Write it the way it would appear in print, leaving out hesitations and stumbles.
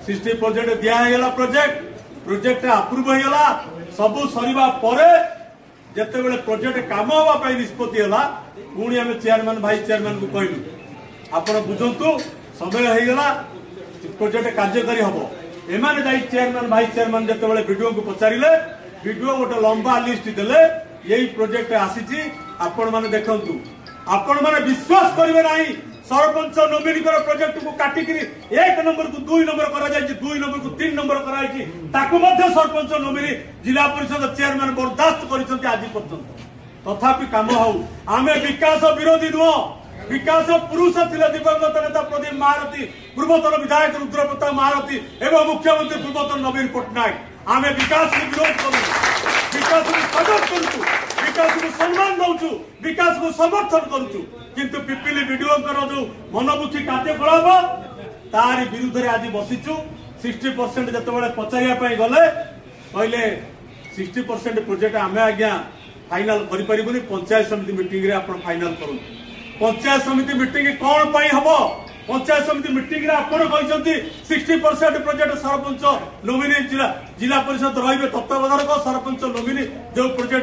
60% दिगला project approve होगा सब सरिबा परे जेते बेले प्रोजेक्ट काम हवा निष्पत्ति है पुणी आम चेयरमैन भाइस चेयरमैन को कहलु आपण बुझंतु समय होगा प्रोजेक्ट कार्यकारी हम एमाने जाई चेयरमैन भाइस चेयरमैन जेते बेले वीडियो को पचारिले वीडियो गोटे लंबा लिस्ट देले यही प्रोजेक्ट आसी आपण माने देखंतु आपण माने विश्वास करिवे नाही सरपंच नोमिनी प्रोजेक्ट को काटिकी 1 नंबर को 2 नंबर करा जायछि 2 नंबर को 3 नंबर करा जायछि ताकू मध्ये सरपंच नोमिनी जिला परिषद चेयरमैन बर्दाश्त करिसंती आज पर्यंत तथापि काम हौ आमे विकास विरोधी नुह विकास पुरुष थिले दिवंगत नेता प्रदीप महारथी पूर्वतन विधायक रुद्रप्रताप महारथी एवं मुख्यमंत्री पूर्वतन नवीन पट्टनायक आमे विकास को विरोध करू विकास को स्वागत करूछु विकास को सम्मान दउछु विकास को समर्थन करूछु किंतु पिपिली वीडियो जो मनमुखी कार्यकलाप तारी विरुद्ध रे आज बसिचु 60% जतबेले पचारिया गले कहले 60% प्रोजेक्ट आमे आज्ञा फाइनल करि परिबुनी पंचायत समिति मीटिंग रे आपण फाइनल करू पंचायत समिति मीटिंग कौन पाई हबो पंचायत समिति मीटिंग रे आपण कहचंती 60% प्रोजेक्ट सरपंच नोमिनी जिला परिषद रहिबे तत्वावधारक सरपंच नोमिनी जो प्रोजेक्ट